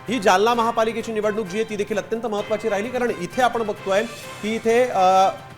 ही जालना महापालिकेची निवडणूक जी आहे ती देखील अत्यंत महत्त्वाची राहिली, कारण इथे आपण बघतोय की इथे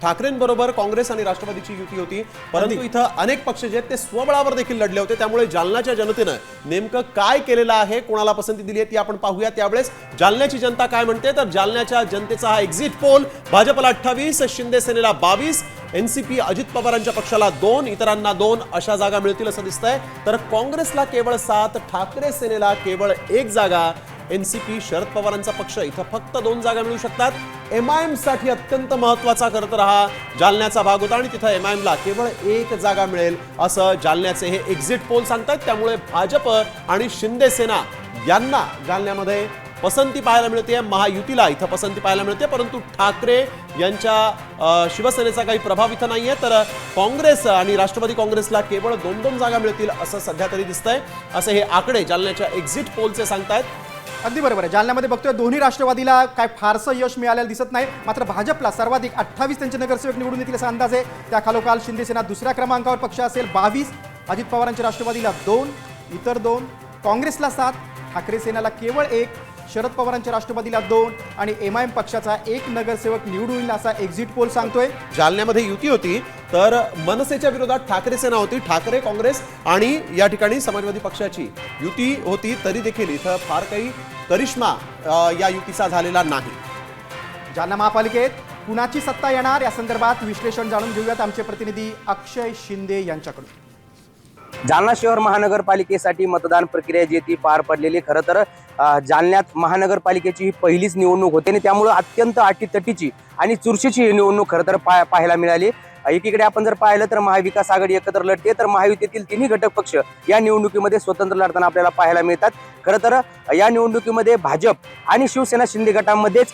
ठाकरेंबरोबर काँग्रेस आणि राष्ट्रवादीची युती होती, परंतु इथं अनेक पक्ष जे आहेत ते स्वबळावर देखील लढले होते। त्यामुळे जालन्याच्या जनतेनं नेमकं काय केलेलं आहे, कोणाला पसंती दिली आहे ती आपण पाहूया। त्यावेळेस जालन्याची जनता काय म्हणते, तर जालन्याच्या जनतेचा हा एक्झिट पोल भाजपला 28, शिंदे सेनेला 22, एनसीपी अजित पवारांच्या पक्षाला 2, इतरांना 2 अशा जागा मिळतील असं दिसतंय। तर काँग्रेसला केवळ 7, ठाकरे सेनेला केवळ 1 जागा, एनसीपी शरद पवारांचा पक्ष इथं फक्त 2 जागा मिळू शकतात। एमआयएम साठी अत्यंत महत्त्वाचा खरं तर हा जालन्याचा भाग होता आणि तिथं एमआयएम ला केवळ 1 जागा मिळेल असं जालन्याचे हे एक्झिट पोल सांगतात। त्यामुळे भाजप आणि शिंदे सेना यांना जालन्यामध्ये पसंती पाहायला मिळते, महायुतीला इथं पसंती पाहायला मिळते, परंतु ठाकरे यांच्या शिवसेनेचा काही प्रभाव इथं नाहीये। तर काँग्रेस आणि राष्ट्रवादी काँग्रेसला केवळ 2-2 जागा मिळतील असं सध्या तरी दिसतंय, असे हे आकडे जालन्याच्या एक्झिट पोलचे सांगतायत। अगदी बरोबर आहे। जालन्यामध्ये बघतोय दोन्ही राष्ट्रवादीला काय फारसं यश मिळालेलं दिसत नाही, मात्र भाजपला सर्वाधिक 28 त्यांचे नगरसेवक निवडून येतील असा अंदाज आहे। त्या खालोखाल शिंदे सेना दुसऱ्या क्रमांकावर पक्ष असेल 22, अजित पवारांच्या राष्ट्रवादीला 2, इतर 2, काँग्रेसला 7, ठाकरे सेनेला केवळ 1, शरद पवारांच्या राष्ट्रवादीला 2 आणि एमआयएम पक्षाचा 1 नगरसेवक निवडून येईल असा एक्झिट पोल सांगतोय। जालन्यामध्ये युती होती तर मनसेच्या विरोधात ठाकरे सेना होती, ठाकरे काँग्रेस आणि या ठिकाणी समाजवादी पक्षाची युती होती, तरी देखील इथं फार काही करिश्मा या युतीचा झालेला नाही। जालना महापालिकेत कुणाची सत्ता येणार या संदर्भात विश्लेषण जाणून घेऊयात आमचे प्रतिनिधी अक्षय शिंदे यांच्याकडून। जालना शहर महानगरपालिकेसाठी मतदान प्रक्रिया जी ती पार पडलेली। खरं तर जालन्यात महानगरपालिकेची ही पहिलीच निवडणूक होती आणि त्यामुळे अत्यंत अटीतटीची आणि चुरशीची निवडणूक खरं तर पाहायला मिळाली। एकीकडे आपण जर पाहिलं तर महाविकास आघाडी एकत्र लढते, तर महायुतीतील तिन्ही घटक पक्ष या निवडणुकीमध्ये स्वतंत्र लढताना आपल्याला पाहायला मिळतात। खरं तर या निवडणुकीमध्ये भाजप आणि शिवसेना शिंदे गटामध्येच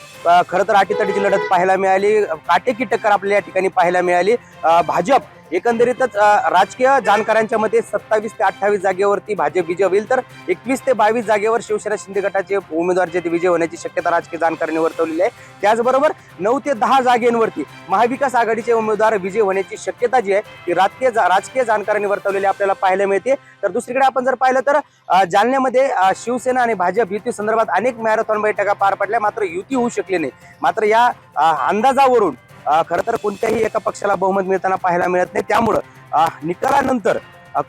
खरं तर अटीतटीची लढत पाहायला मिळाली, काटेकी टक्कर आपल्याला या ठिकाणी पाहायला मिळाली। भाजप एकंदरीतच राजकीय जाणकारांच्या मते 27 ते 28 जागेवरती भाजप विजय होईल, तर 21 ते 22 जागेवर शिवसेना शिंदे गटाचे उमेदवार जे ते विजय होण्याची शक्यता राजकीय जाणकारांनी वर्तवलेली आहे। त्याचबरोबर 9 ते 10 जागेवरती महाविकास आघाडीचे उमेदवार विजय होण्याची शक्यता जी आहे ती राजकीय जाणकारांनी वर्तवलेली आपल्याला पाहायला मिळते। तर दुसरीकडे आपण जर पाहिलं तर जालन्यामध्ये शिवसेना आणि भाजप युती संदर्भात अनेक मॅरेथॉन बैठका पार पडल्या, मात्र युती होऊ शकली नाही। मात्र या अंदाजावरून खरं तर कोणत्याही एका पक्षाला बहुमत मिळताना पाहायला मिळत नाही। त्यामुळं निकालानंतर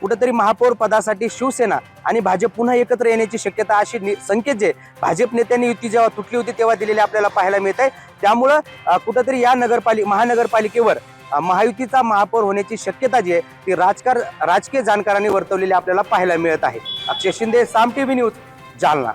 कुठेतरी महापौर पदासाठी शिवसेना आणि भाजप पुन्हा एकत्र येण्याची शक्यता अशी संकेत जे भाजप नेत्यांनी युती जेव्हा तुटली होती तेव्हा दिलेले आपल्याला पाहायला मिळत आहे। त्यामुळं कुठेतरी या महानगरपालिकेवर महायुतीचा महापौर होण्याची शक्यता जी आहे ती राजकीय जाणकारांनी वर्तवलेली आपल्याला पाहायला मिळत आहे। अक्षय शिंदे, साम टीव्ही न्यूज, जालना।